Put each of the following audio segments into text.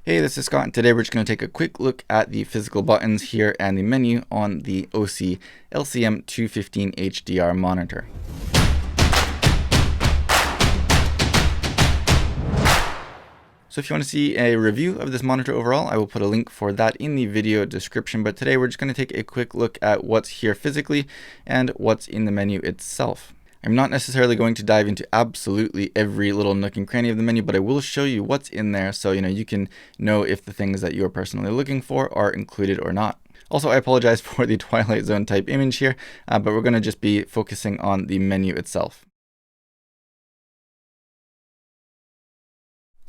Hey, this is Scott, and today we're just going to take a quick look at the physical buttons here and the menu on the OSEE LCM215-HDR monitor. So if you want to see a review of this monitor overall, I will put a link for that in the video description. But today we're just going to take a quick look at what's here physically and what's in the menu itself. I'm not necessarily going to dive into absolutely every little nook and cranny of the menu, but I will show you what's in there so you can know if the things that you are personally looking for are included or not. Also, I apologize for the Twilight Zone type image here, but we're going to just be focusing on the menu itself.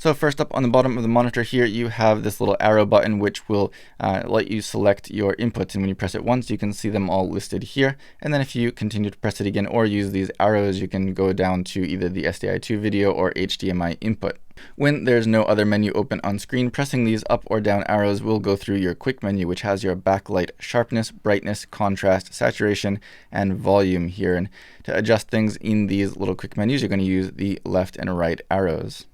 So first up on the bottom of the monitor here, you have this little arrow button which will let you select your inputs. And when you press it once, you can see them all listed here. And then if you continue to press it again or use these arrows, you can go down to either the SDI2 video or HDMI input. When there's no other menu open on screen, pressing these up or down arrows will go through your quick menu, which has your backlight sharpness, brightness, contrast, saturation, and volume here. And to adjust things in these little quick menus, you're going to use the left and right arrows.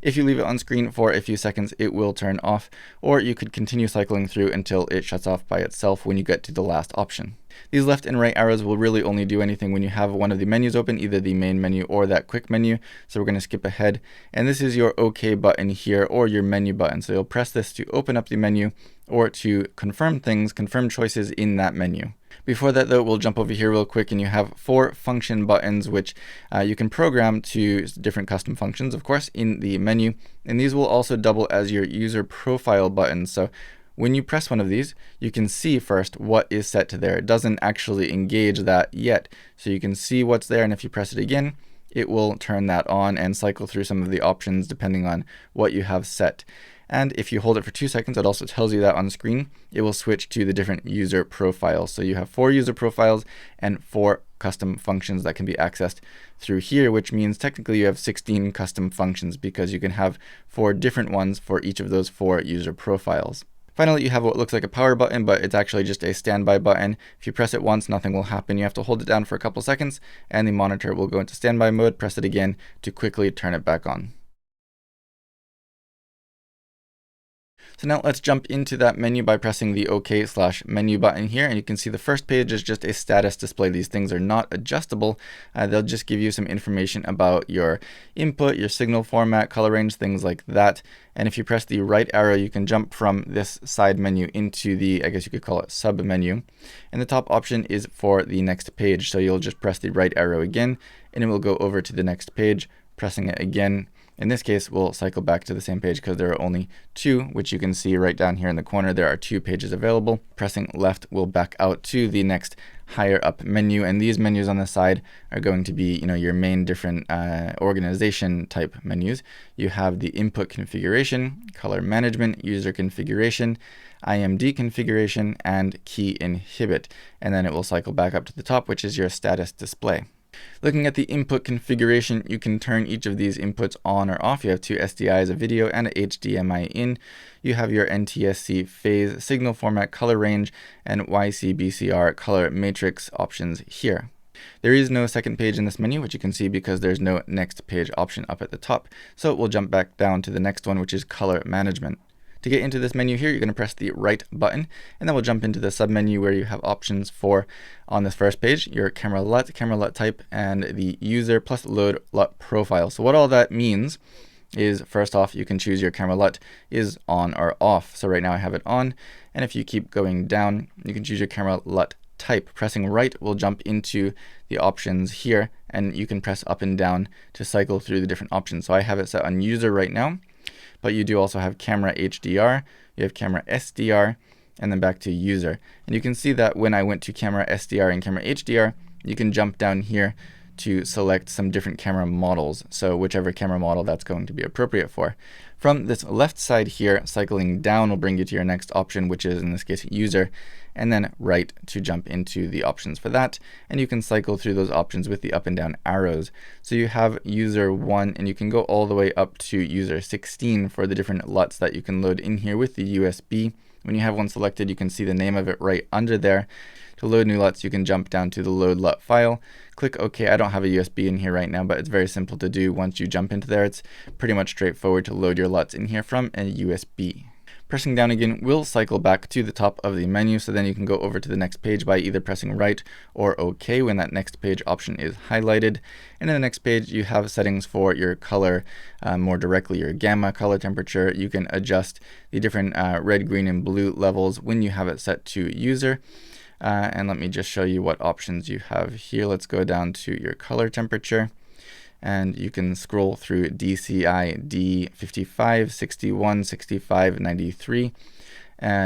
If you leave it on screen for a few seconds, it will turn off, or you could continue cycling through until it shuts off by itself when you get to the last option. These left and right arrows will really only do anything when you have one of the menus open, either the main menu or that quick menu. So we're going to skip ahead. And this is your OK button here, or your menu button. So you'll press this to open up the menu or to confirm things, confirm choices in that menu. Before that though, we'll jump over here real quick, and you have 4 function buttons which you can program to different custom functions, of course, in the menu. And these will also double as your user profile buttons. So when you press one of these, you can see first what is set to there. It doesn't actually engage that yet. So you can see what's there, and if you press it again, it will turn that on and cycle through some of the options depending on what you have set. And if you hold it for 2 seconds, it also tells you that on screen. It will switch to the different user profiles. So you have 4 user profiles and 4 custom functions that can be accessed through here, which means technically you have 16 custom functions because you can have 4 different ones for each of those 4 user profiles. Finally, you have what looks like a power button, but it's actually just a standby button. If you press it once, nothing will happen. You have to hold it down for a couple seconds, and the monitor will go into standby mode. Press it again to quickly turn it back on. So now let's jump into that menu by pressing the OK/menu button here. And you can see the first page is just a status display. These things are not adjustable. They'll just give you some information about your input, your signal format, color range, things like that. And if you press the right arrow, you can jump from this side menu into the, I guess you could call it, sub menu. And the top option is for the next page. So you'll just press the right arrow again, and it will go over to the next page. Pressing it again, in this case, we'll cycle back to the same page because there are only 2, which you can see right down here in the corner. There are 2 pages available. Pressing left will back out to the next higher up menu, and these menus on the side are going to be, your main different organization type menus. You have the input configuration, color management, user configuration, IMD configuration, and key inhibit, and then it will cycle back up to the top, which is your status display. Looking at the input configuration, you can turn each of these inputs on or off. You have 2 SDIs, a video, and a HDMI in. You have your NTSC phase, signal format, color range, and YCBCR color matrix options here. There is no second page in this menu, which you can see because there's no next page option up at the top. So we'll jump back down to the next one, which is color management. To get into this menu here, you're going to press the right button, and then we'll jump into the submenu where you have options for, on this first page, your camera LUT type, and the user plus load LUT profile. So what all that means is, first off, you can choose your camera LUT is on or off. So right now I have it on, and if you keep going down, you can choose your camera LUT type. Pressing right will jump into the options here, and you can press up and down to cycle through the different options. So I have it set on user right now. But you do also have camera HDR, you have camera SDR, and then back to user. And you can see that when I went to camera SDR and camera HDR, you can jump down here to select some different camera models. So whichever camera model that's going to be appropriate for. From this left side here, cycling down will bring you to your next option, which is in this case user, and then right to jump into the options for that. And you can cycle through those options with the up and down arrows. So you have user 1, and you can go all the way up to user 16 for the different LUTs that you can load in here with the USB. When you have one selected, you can see the name of it right under there. To load new LUTs, you can jump down to the load LUT file, click OK. I don't have a USB in here right now, but it's very simple to do. Once you jump into there, it's pretty much straightforward to load your LUTs in here from a USB. Pressing down again will cycle back to the top of the menu, so then you can go over to the next page by either pressing right or OK when that next page option is highlighted. And in the next page, you have settings for your color, more directly your gamma color temperature. You can adjust the different red, green, and blue levels when you have it set to user. And let me just show you what options you have here. Let's go down to your color temperature. And you can scroll through DCI D55, 61, 65, 93,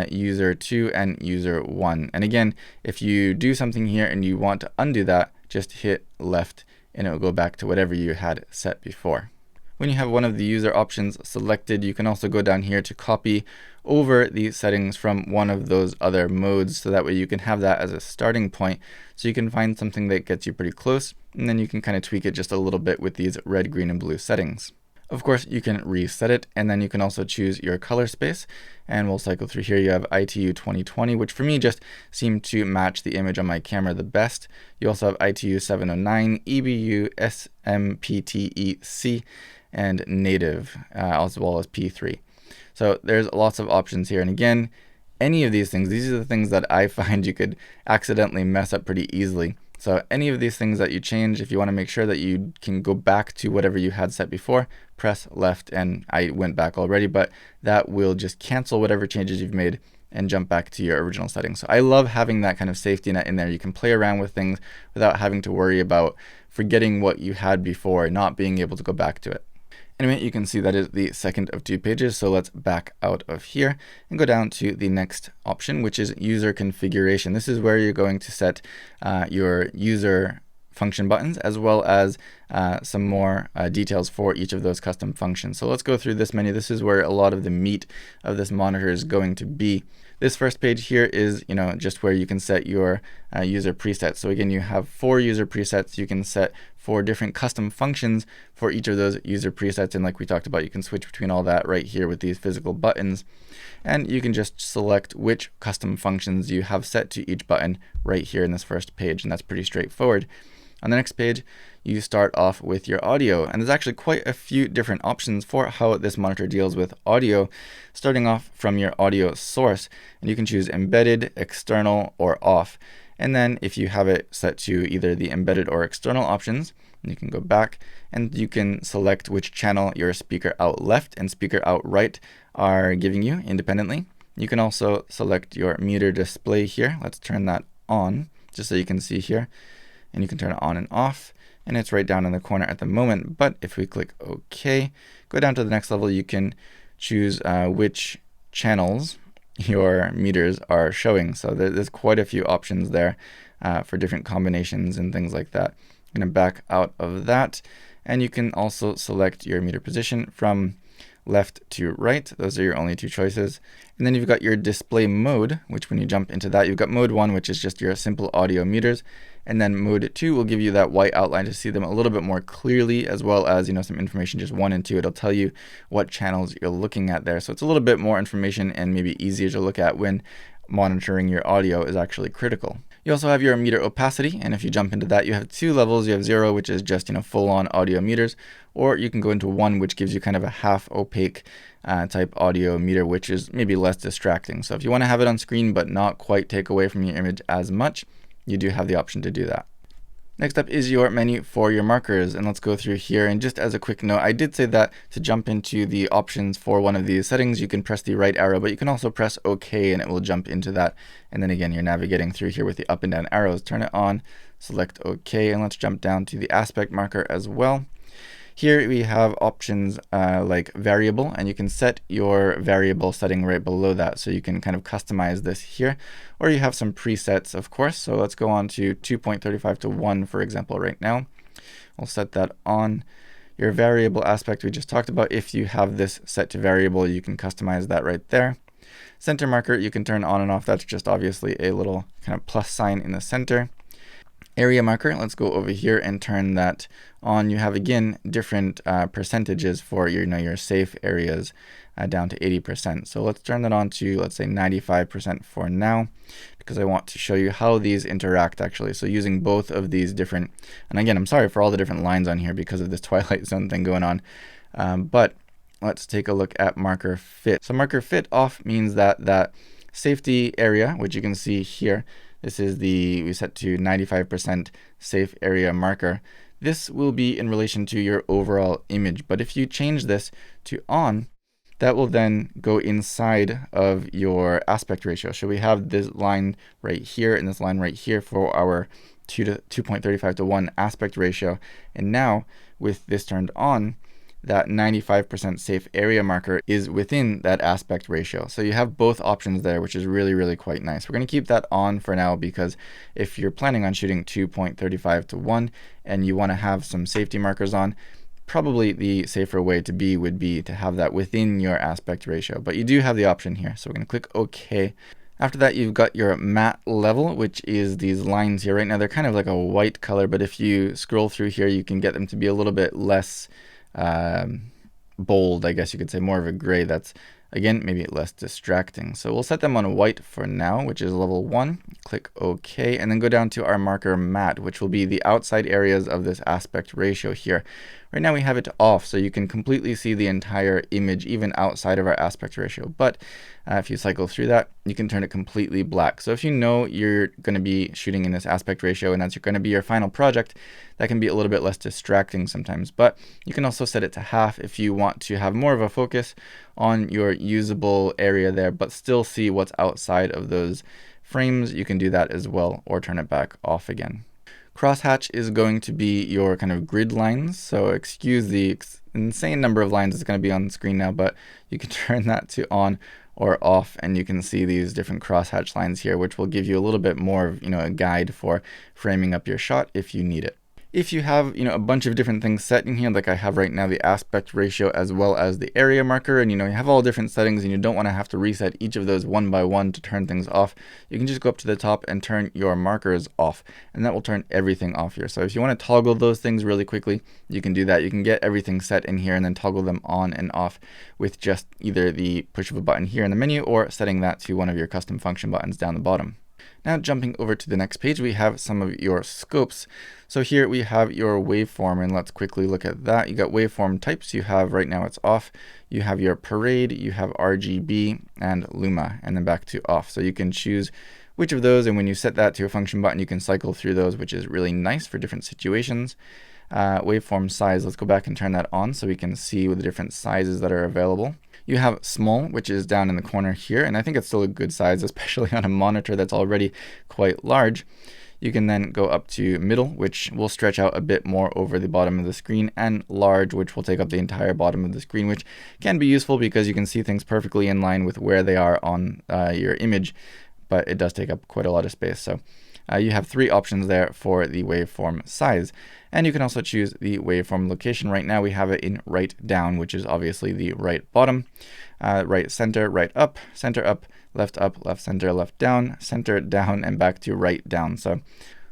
user 2, and user 1. And again, if you do something here and you want to undo that, just hit left and it will go back to whatever you had set before. When you have one of the user options selected, you can also go down here to copy over the settings from one of those other modes, so that way you can have that as a starting point, so you can find something that gets you pretty close, and then you can kind of tweak it just a little bit with these red, green, and blue settings. Of course, you can reset it, and then you can also choose your color space, and we'll cycle through here. You have ITU 2020, which for me just seemed to match the image on my camera the best. You also have ITU 709, EBU, SMPTEC, and native, as well as P3. So there's lots of options here. And again, any of these things, these are the things that I find you could accidentally mess up pretty easily. So any of these things that you change, if you want to make sure that you can go back to whatever you had set before, press left, and I went back already, but that will just cancel whatever changes you've made and jump back to your original settings. So I love having that kind of safety net in there. You can play around with things without having to worry about forgetting what you had before, not being able to go back to it. Anyway, you can see that is the second of 2 pages, so let's back out of here and go down to the next option, which is user configuration. This is where you're going to set your user function buttons, as well as some more details for each of those custom functions. So let's go through this menu. This is where a lot of the meat of this monitor is going to be. This first page here is, just where you can set your user presets. So again, you have 4 user presets. You can set 4 different custom functions for each of those user presets. And like we talked about, you can switch between all that right here with these physical buttons. And you can just select which custom functions you have set to each button right here in this first page. And that's pretty straightforward. On the next page, you start off with your audio, and there's actually quite a few different options for how this monitor deals with audio, starting off from your audio source. And you can choose embedded, external, or off. And then if you have it set to either the embedded or external options, you can go back and you can select which channel your speaker out left and speaker out right are giving you independently. You can also select your meter display here. Let's turn that on just so you can see here. And you can turn it on and off, and it's right down in the corner at the moment. But if we click OK, go down to the next level, you can choose which channels your meters are showing. So there's quite a few options there for different combinations and things like that. I'm going to back out of that, and you can also select your meter position from left to right. Those are your only 2 choices. And then you've got your display mode, which when you jump into that, you've got mode 1, which is just your simple audio meters. And then mode 2 will give you that white outline to see them a little bit more clearly, as well as, some information, just 1 and 2. It'll tell you what channels you're looking at there. So it's a little bit more information and maybe easier to look at when monitoring your audio is actually critical. You also have your meter opacity, and if you jump into that, you have 2 levels. You have 0, which is just full-on audio meters, or you can go into 1, which gives you kind of a half opaque type audio meter, which is maybe less distracting. So if you want to have it on screen but not quite take away from your image as much, you do have the option to do that. Next up is your menu for your markers, and let's go through here. And just as a quick note, I did say that to jump into the options for one of these settings, you can press the right arrow, but you can also press OK and it will jump into that. And then again, you're navigating through here with the up and down arrows. Turn it on, select OK, and let's jump down to the aspect marker as well. Here we have options like variable, and you can set your variable setting right below that, so you can kind of customize this here. Or you have some presets, of course. So let's go on to 2.35 to 1, for example, right now. We'll set that on. Your variable aspect we just talked about. If you have this set to variable, you can customize that right there. Center marker, you can turn on and off. That's just obviously a little kind of plus sign in the center. area marker, let's go over here and turn that on. You have again different percentages for your safe areas down to 80%. So let's turn that on to, let's say, 95% for now, because I want to show you how these interact actually. So using both of these different, and again, I'm sorry for all the different lines on here because of this Twilight Zone thing going on, but let's take a look at marker fit. So marker fit off means that that safety area, which you can see here, this is we set to 95% safe area marker. This will be in relation to your overall image. But if you change this to on, that will then go inside of your aspect ratio. So we have this line right here and this line right here for our 2.35 to 1 aspect ratio. And now with this turned on, that 95% safe area marker is within that aspect ratio. So you have both options there, which is really, really quite nice. We're going to keep that on for now because if you're planning on shooting 2.35 to 1 and you want to have some safety markers on, probably the safer way to be would be to have that within your aspect ratio. But you do have the option here. So we're going to click OK. After that, you've got your matte level, which is these lines here. Right now, they're kind of like a white color, but if you scroll through here, you can get them to be a little bit less bold, I guess you could say, more of a gray. That's, again, maybe less distracting. So we'll set them on white for now, which is level 1. Click OK, and then go down to our marker matte, which will be the outside areas of this aspect ratio here. Right now we have it off, so you can completely see the entire image, even outside of our aspect ratio. But if you cycle through that, you can turn it completely black. So if you know you're going to be shooting in this aspect ratio and that's going to be your final project, that can be a little bit less distracting sometimes. But you can also set it to half if you want to have more of a focus on your usable area there, but still see what's outside of those frames. You can do that as well, or turn it back off again. Crosshatch is going to be your kind of grid lines. So excuse the insane number of lines that's going to be on the screen now, but you can turn that to on or off, and you can see these different crosshatch lines here, which will give you a little bit more of a guide for framing up your shot if you need it. If you have a bunch of different things set in here, like I have right now, the aspect ratio as well as the area marker, and you have all different settings and you don't want to have to reset each of those one by one to turn things off, you can just go up to the top and turn your markers off, and that will turn everything off here. So if you want to toggle those things really quickly, you can do that. You can get everything set in here and then toggle them on and off with just either the push of a button here in the menu or setting that to one of your custom function buttons down the bottom. Now jumping over to the next page, we have some of your scopes. So here we have your waveform, and let's quickly look at that. You got waveform types. You have right now it's off. You have your parade, you have RGB and Luma, and then back to off. So you can choose which of those, and when you set that to a function button, you can cycle through those, which is really nice for different situations. Waveform size, let's go back and turn that on so we can see with the different sizes that are available. You have small, which is down in the corner here, and I think it's still a good size, especially on a monitor that's already quite large. You can then go up to middle, which will stretch out a bit more over the bottom of the screen, and large, which will take up the entire bottom of the screen, which can be useful because you can see things perfectly in line with where they are on your image, but it does take up quite a lot of space. So you have 3 options there for the waveform size. And you can also choose the waveform location. Right now we have it in right down, which is obviously the right bottom, right center, right up, left center, left down, center down, and back to right down. So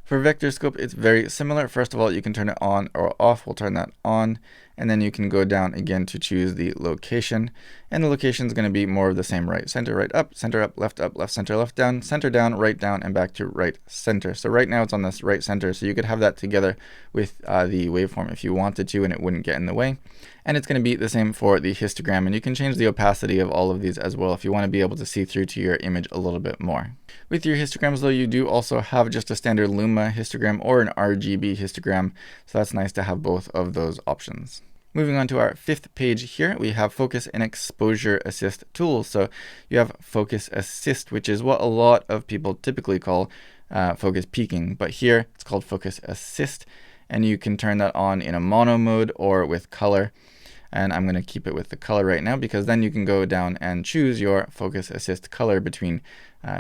for vector scope, it's very similar. First of all, you can turn it on or off. We'll turn that on. And then you can go down again to choose the location. And the location is going to be more of the same: right center, right up, left center, left down, center down, right down, and back to right center. So right now it's on this right center. So you could have that together with the waveform if you wanted to, and it wouldn't get in the way. And it's going to be the same for the histogram. And you can change the opacity of all of these as well if you want to be able to see through to your image a little bit more. With your histograms, though, you do also have just a standard Luma histogram or an RGB histogram. So that's nice to have both of those options. Moving on to our 5th page here, we have focus and exposure assist tools. So you have focus assist, which is what a lot of people typically call focus peaking. But here it's called focus assist, and you can turn that on in a mono mode or with color. And I'm going to keep it with the color right now, because then you can go down and choose your focus assist color between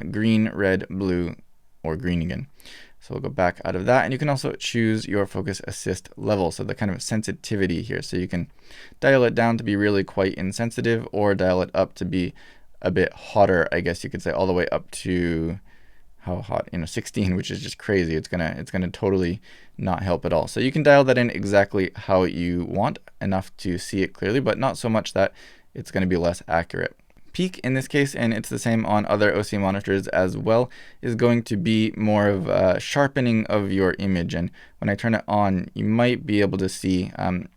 green, red, blue, or green again. So we'll go back out of that, and you can also choose your focus assist level, so the kind of sensitivity here. So you can dial it down to be really quite insensitive, or dial it up to be a bit hotter, I guess you could say, all the way up to how hot, 16, which is just crazy. It's gonna totally not help at all. So you can dial that in exactly how you want, enough to see it clearly, but not so much that it's gonna be less accurate. Peak in this case, and it's the same on other OSEE monitors as well, is going to be more of a sharpening of your image. And when I turn it on, you might be able to see,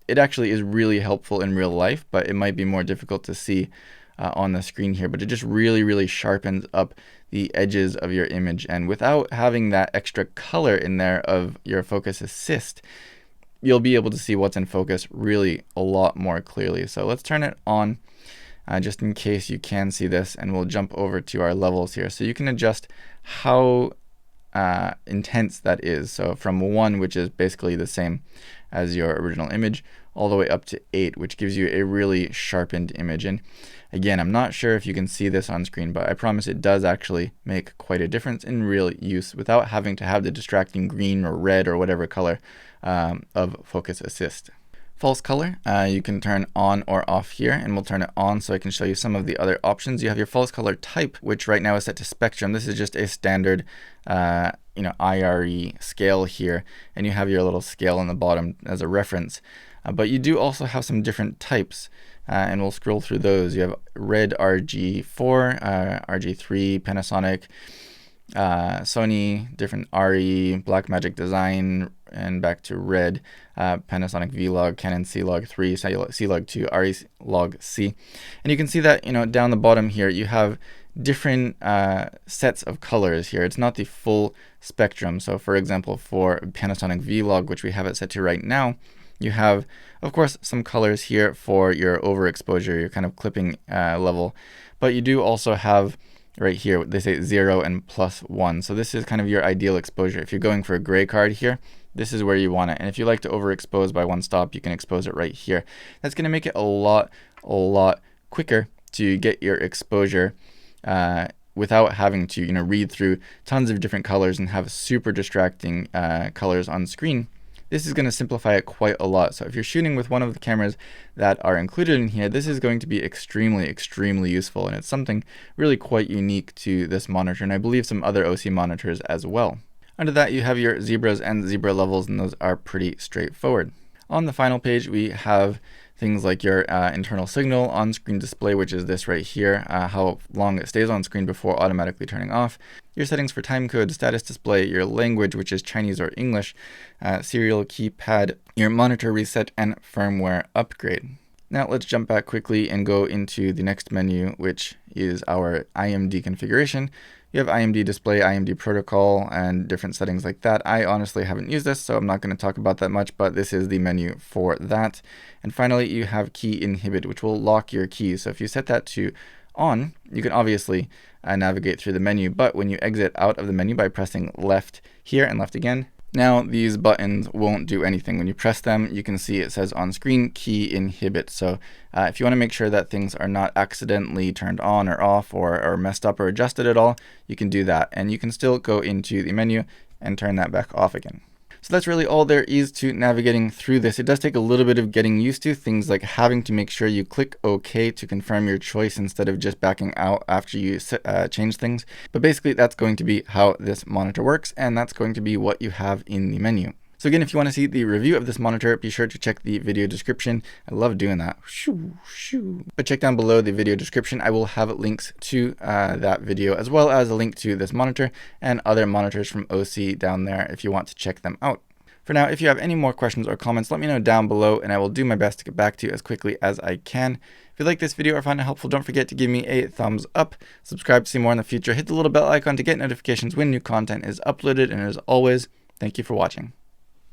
it actually is really helpful in real life, but it might be more difficult to see on the screen here. But it just really sharpens up the edges of your image. And without having that extra color in there of your focus assist, you'll be able to see what's in focus really a lot more clearly. So let's turn it on. Just in case you can see this, and we'll jump over to our levels here. So you can adjust how intense that is. So from 1, which is basically the same as your original image, all the way up to 8, which gives you a really sharpened image. And again, I'm not sure if you can see this on screen, but I promise it does actually make quite a difference in real use without having to have the distracting green or red or whatever color of focus assist. False color, you can turn on or off here, and we'll turn it on so I can show you some of the other options. You have your false color type, which right now is set to spectrum. This is just a standard IRE scale here, and you have your little scale on the bottom as a reference. But you do also have some different types, and we'll scroll through those. You have red RG4, RG3, Panasonic, Sony, different RE, Blackmagic Design, and back to red, Panasonic V-Log, Canon C-Log 3, C-Log 2, RE Log C. And you can see that, down the bottom here, you have different sets of colors here. It's not the full spectrum. So for example, for Panasonic V-Log, which we have it set to right now, you have, of course, some colors here for your overexposure, your kind of clipping level. But you do also have right here, they say 0 and +1. So this is kind of your ideal exposure. If you're going for a gray card here, this is where you want it. And if you like to overexpose by one stop, you can expose it right here. That's going to make it a lot quicker to get your exposure without having to read through tons of different colors and have super distracting colors on screen. This is going to simplify it quite a lot. So if you're shooting with one of the cameras that are included in here, this is going to be extremely useful, and it's something really quite unique to this monitor, and I believe some other OSEE monitors as well. Under that, you have your zebras and zebra levels, and those are pretty straightforward. On the final page, we have things like your internal signal on-screen display, which is this right here, how long it stays on screen before automatically turning off, your settings for timecode, status display, your language, which is Chinese or English, serial keypad, your monitor reset, and firmware upgrade. Now let's jump back quickly and go into the next menu, which is our IMD configuration. You have IMD display, IMD protocol, and different settings like that. I honestly haven't used this, so I'm not going to talk about that much, but this is the menu for that. And finally, you have key inhibit, which will lock your keys. So if you set that to on, you can obviously navigate through the menu, but when you exit out of the menu by pressing left here and left again, now these buttons won't do anything. When you press them, you can see it says on screen key inhibit. So if you want to make sure that things are not accidentally turned on or off or messed up or adjusted at all, you can do that. And you can still go into the menu and turn that back off again. So that's really all there is to navigating through this. It does take a little bit of getting used to, things like having to make sure you click OK to confirm your choice instead of just backing out after you change things. But basically, that's going to be how this monitor works, and that's going to be what you have in the menu. So again, if you want to see the review of this monitor, be sure to check the video description. I love doing that. But check down below the video description. I will have links to that video, as well as a link to this monitor and other monitors from OSEE down there if you want to check them out. For now, if you have any more questions or comments, let me know down below, and I will do my best to get back to you as quickly as I can. If you like this video or find it helpful, don't forget to give me a thumbs up. Subscribe to see more in the future. Hit the little bell icon to get notifications when new content is uploaded. And as always, thank you for watching.